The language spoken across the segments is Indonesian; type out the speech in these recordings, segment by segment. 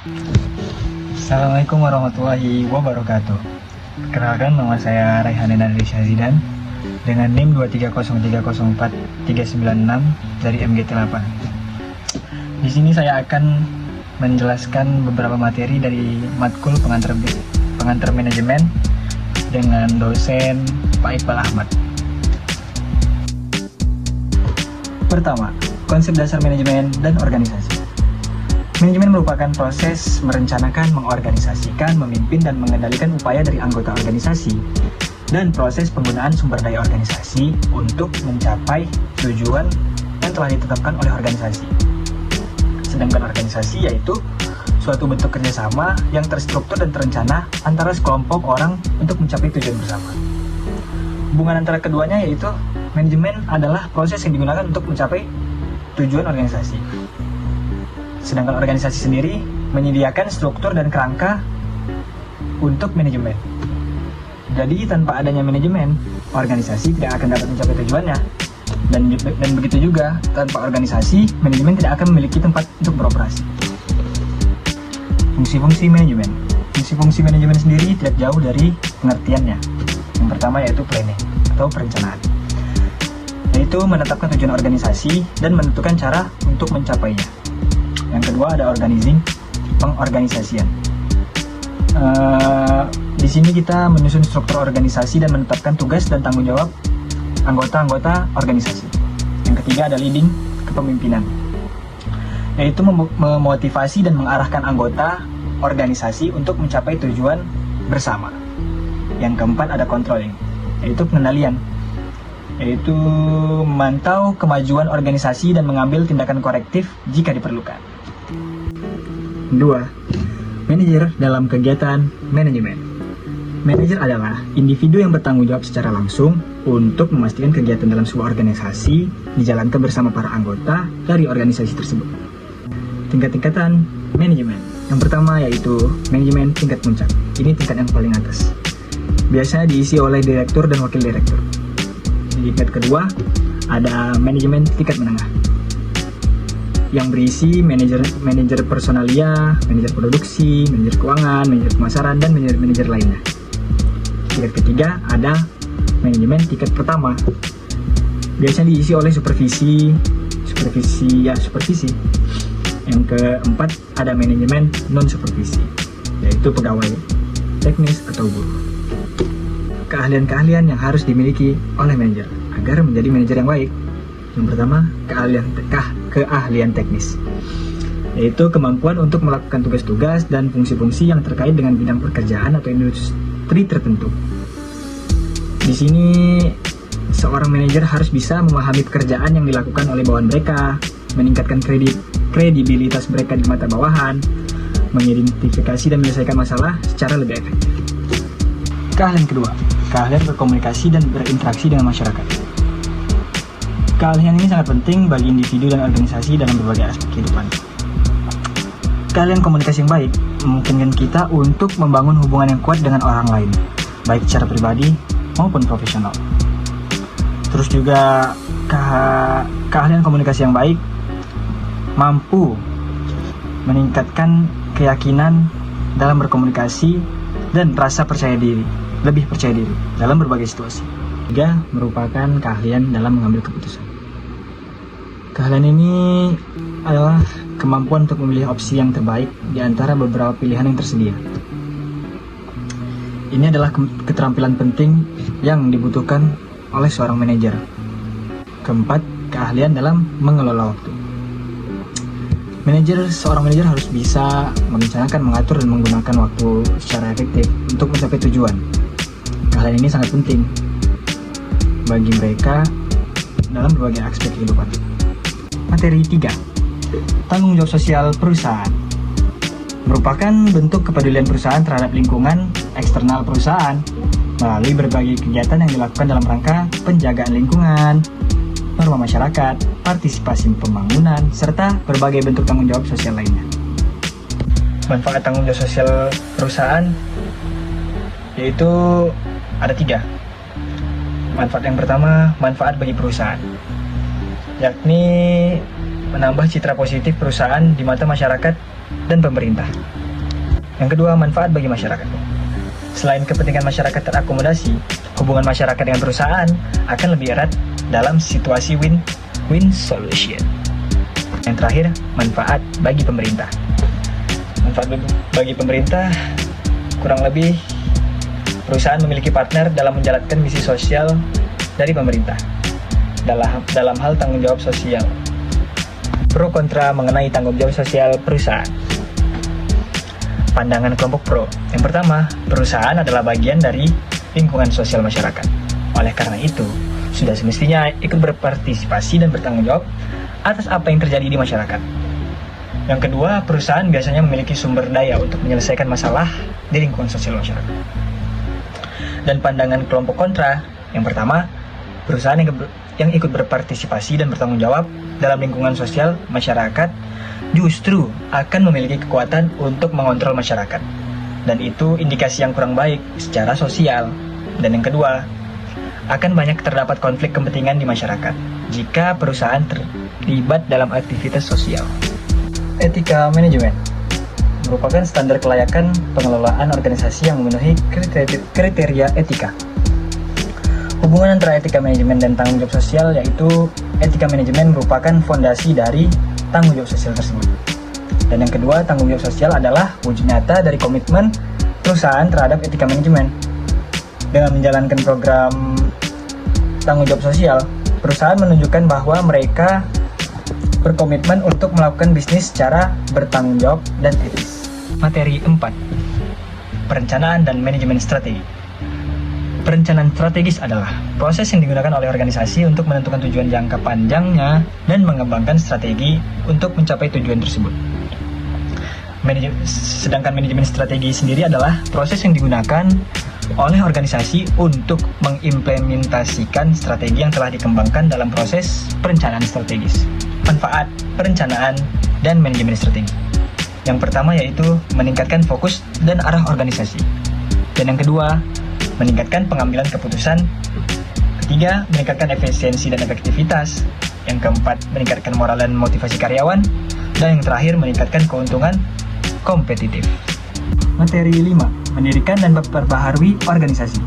Assalamualaikum warahmatullahi wabarakatuh. Perkenalkan, nama saya Raihan Enadri Syazidan dengan NIM 230304396 dari MGT 8. Di sini saya akan menjelaskan beberapa materi dari matkul pengantar manajemen dengan dosen Pak Iqbal Ahmad. Pertama, konsep dasar manajemen dan organisasi. Manajemen merupakan proses merencanakan, mengorganisasikan, memimpin, dan mengendalikan upaya dari anggota organisasi dan proses penggunaan sumber daya organisasi untuk mencapai tujuan yang telah ditetapkan oleh organisasi. Sedangkan organisasi yaitu suatu bentuk kerjasama yang terstruktur dan terencana antara sekelompok orang untuk mencapai tujuan bersama. Hubungan antara keduanya yaitu manajemen adalah proses yang digunakan untuk mencapai tujuan organisasi. Sedangkan organisasi sendiri menyediakan struktur dan kerangka untuk manajemen. Jadi tanpa adanya manajemen, organisasi tidak akan dapat mencapai tujuannya. Dan begitu juga, tanpa organisasi, manajemen tidak akan memiliki tempat untuk beroperasi. Fungsi-fungsi manajemen. Fungsi-fungsi manajemen sendiri tidak jauh dari pengertiannya. Yang pertama yaitu planning atau perencanaan, yaitu menetapkan tujuan organisasi dan menentukan cara untuk mencapainya. Yang kedua ada organizing, pengorganisasian. Di sini kita menyusun struktur organisasi dan menetapkan tugas dan tanggung jawab anggota-anggota organisasi. Yang ketiga ada leading, kepemimpinan, yaitu memotivasi dan mengarahkan anggota organisasi untuk mencapai tujuan bersama. Yang keempat ada controlling, yaitu pengendalian, yaitu memantau kemajuan organisasi dan mengambil tindakan korektif jika diperlukan. 2. Manajer dalam kegiatan manajemen. Manajer adalah individu yang bertanggung jawab secara langsung untuk memastikan kegiatan dalam sebuah organisasi dijalankan bersama para anggota dari organisasi tersebut. Tingkat-tingkatan manajemen. Yang pertama yaitu manajemen tingkat puncak. Ini tingkat yang paling atas. Biasanya diisi oleh direktur dan wakil direktur. Di tingkat kedua ada manajemen tingkat menengah, yang berisi manajer personalia, manajer produksi, manajer keuangan, manajer pemasaran, dan manajer lainnya. Tingkat ketiga ada manajemen tingkat pertama, biasanya diisi oleh supervisi. Yang keempat ada manajemen non supervisi, yaitu pegawai teknis atau buruh. Keahlian-keahlian yang harus dimiliki oleh manajer agar menjadi manajer yang baik. Yang pertama, keahlian teknis, yaitu kemampuan untuk melakukan tugas-tugas dan fungsi-fungsi yang terkait dengan bidang pekerjaan atau industri tertentu. Di sini, seorang manajer harus bisa memahami pekerjaan yang dilakukan oleh bawahan mereka, meningkatkan kredibilitas mereka di mata bawahan, mengidentifikasi dan menyelesaikan masalah secara lebih efektif. Keahlian kedua, keahlian berkomunikasi dan berinteraksi dengan masyarakat. Keahlian ini sangat penting bagi individu dan organisasi dalam berbagai aspek kehidupan. Keahlian komunikasi yang baik memungkinkan kita untuk membangun hubungan yang kuat dengan orang lain, baik secara pribadi maupun profesional. Terus juga keahlian komunikasi yang baik mampu meningkatkan keyakinan dalam berkomunikasi dan rasa lebih percaya diri dalam berbagai situasi. Juga merupakan keahlian dalam mengambil keputusan. Keahlian ini adalah kemampuan untuk memilih opsi yang terbaik di antara beberapa pilihan yang tersedia. Ini adalah keterampilan penting yang dibutuhkan oleh seorang manajer. Keempat, keahlian dalam mengelola waktu. Seorang manajer harus bisa merencanakan, mengatur, dan menggunakan waktu secara efektif untuk mencapai tujuan. Keahlian ini sangat penting bagi mereka dalam berbagai aspek kehidupan. Materi 3. Tanggung jawab sosial perusahaan. Merupakan bentuk kepedulian perusahaan terhadap lingkungan eksternal perusahaan melalui berbagai kegiatan yang dilakukan dalam rangka penjagaan lingkungan, norma masyarakat, partisipasi pembangunan, serta berbagai bentuk tanggung jawab sosial lainnya. Manfaat tanggung jawab sosial perusahaan yaitu ada 3. Manfaat yang pertama, manfaat bagi perusahaan, yakni menambah citra positif perusahaan di mata masyarakat dan pemerintah. Yang kedua, manfaat bagi masyarakat. Selain kepentingan masyarakat terakomodasi, hubungan masyarakat dengan perusahaan akan lebih erat dalam situasi win-win solution. Yang terakhir, manfaat bagi pemerintah. Manfaat bagi pemerintah, kurang lebih perusahaan memiliki partner dalam menjalankan misi sosial dari pemerintah dalam hal tanggung jawab sosial. Pro kontra mengenai tanggung jawab sosial perusahaan. Pandangan kelompok pro. Yang pertama, perusahaan adalah bagian dari lingkungan sosial masyarakat. Oleh karena itu, sudah semestinya ikut berpartisipasi dan bertanggung jawab atas apa yang terjadi di masyarakat. Yang kedua, perusahaan biasanya memiliki sumber daya untuk menyelesaikan masalah di lingkungan sosial masyarakat. Dan pandangan kelompok kontra, yang pertama, perusahaan yang ikut berpartisipasi dan bertanggung jawab dalam lingkungan sosial masyarakat justru akan memiliki kekuatan untuk mengontrol masyarakat. Dan itu indikasi yang kurang baik secara sosial. Dan yang kedua, akan banyak terdapat konflik kepentingan di masyarakat jika perusahaan terlibat dalam aktivitas sosial. Etika manajemen merupakan standar kelayakan pengelolaan organisasi yang memenuhi kriteria etika. Hubungan antara etika manajemen dan tanggung jawab sosial, yaitu etika manajemen merupakan fondasi dari tanggung jawab sosial tersebut. Dan yang kedua, tanggung jawab sosial adalah wujud nyata dari komitmen perusahaan terhadap etika manajemen. Dengan menjalankan program tanggung jawab sosial, perusahaan menunjukkan bahwa mereka berkomitmen untuk melakukan bisnis secara bertanggung jawab dan etis. Materi 4. Perencanaan dan manajemen strategi. Perencanaan strategis adalah proses yang digunakan oleh organisasi untuk menentukan tujuan jangka panjangnya dan mengembangkan strategi untuk mencapai tujuan tersebut. Sedangkan manajemen strategi sendiri adalah proses yang digunakan oleh organisasi untuk mengimplementasikan strategi yang telah dikembangkan dalam proses perencanaan strategis. Manfaat perencanaan dan manajemen strategi. Yang pertama yaitu meningkatkan fokus dan arah organisasi. Dan yang kedua, meningkatkan pengambilan keputusan. Ketiga, meningkatkan efisiensi dan efektivitas. Yang keempat, meningkatkan moral dan motivasi karyawan. Dan yang terakhir, meningkatkan keuntungan kompetitif. Materi 5. Mendirikan dan memperbaharui organisasi.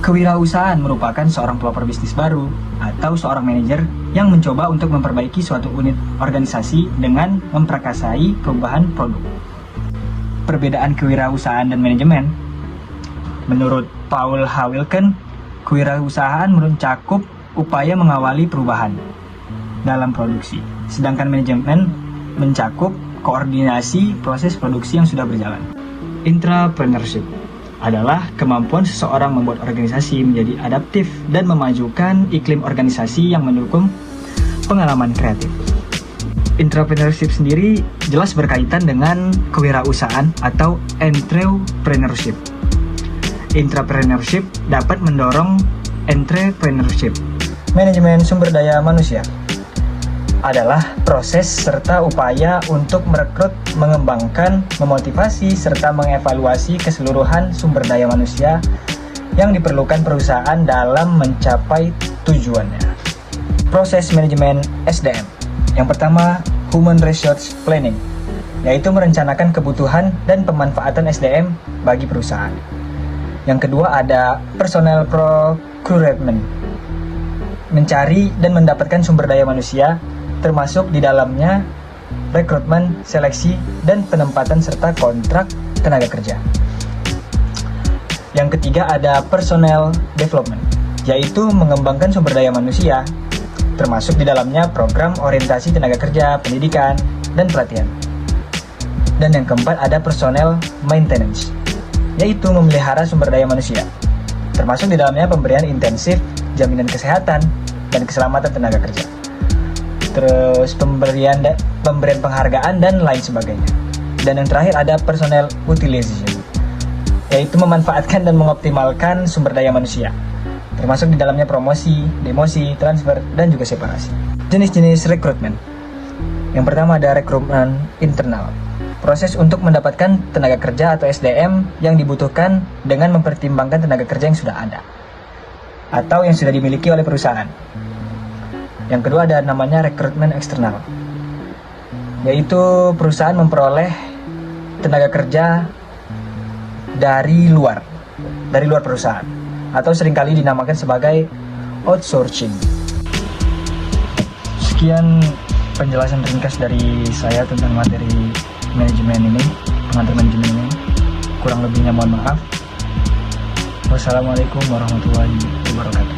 Kewirausahaan merupakan seorang pelopor bisnis baru atau seorang manajer yang mencoba untuk memperbaiki suatu unit organisasi dengan memprakarsai perubahan produk. Perbedaan kewirausahaan dan manajemen. Menurut Paul H. Wilken, kewirausahaan mencakup upaya mengawali perubahan dalam produksi, sedangkan manajemen mencakup koordinasi proses produksi yang sudah berjalan. Intrapreneurship adalah kemampuan seseorang membuat organisasi menjadi adaptif dan memajukan iklim organisasi yang mendukung pengalaman kreatif. Intrapreneurship sendiri jelas berkaitan dengan kewirausahaan atau entrepreneurship. Intrapreneurship dapat mendorong entrepreneurship. Manajemen sumber daya manusia adalah proses serta upaya untuk merekrut, mengembangkan, memotivasi, serta mengevaluasi keseluruhan sumber daya manusia yang diperlukan perusahaan dalam mencapai tujuannya. Proses manajemen SDM. Yang pertama, Human Resource Planning, yaitu merencanakan kebutuhan dan pemanfaatan SDM bagi perusahaan. Yang kedua ada Personnel Procurement, mencari dan mendapatkan sumber daya manusia, termasuk di dalamnya rekrutmen, seleksi, dan penempatan serta kontrak tenaga kerja. Yang ketiga ada Personnel Development, yaitu mengembangkan sumber daya manusia, termasuk di dalamnya program orientasi tenaga kerja, pendidikan, dan pelatihan. Dan yang keempat ada Personnel Maintenance, yaitu memelihara sumber daya manusia, termasuk di dalamnya pemberian intensif, jaminan kesehatan, dan keselamatan tenaga kerja. Terus pemberian penghargaan dan lain sebagainya. Dan yang terakhir ada Personnel Utilization, yaitu memanfaatkan dan mengoptimalkan sumber daya manusia, termasuk di dalamnya promosi, demosi, transfer, dan juga separasi. Jenis-jenis rekrutmen. Yang pertama ada rekrutmen internal, proses untuk mendapatkan tenaga kerja atau SDM yang dibutuhkan dengan mempertimbangkan tenaga kerja yang sudah ada atau yang sudah dimiliki oleh perusahaan. Yang kedua ada namanya rekrutmen eksternal, yaitu perusahaan memperoleh tenaga kerja dari luar perusahaan, atau seringkali dinamakan sebagai outsourcing. Sekian penjelasan ringkas dari saya tentang materi manajemen ini, pengantar manajemen ini. Kurang lebihnya mohon maaf. Wassalamualaikum warahmatullahi wabarakatuh.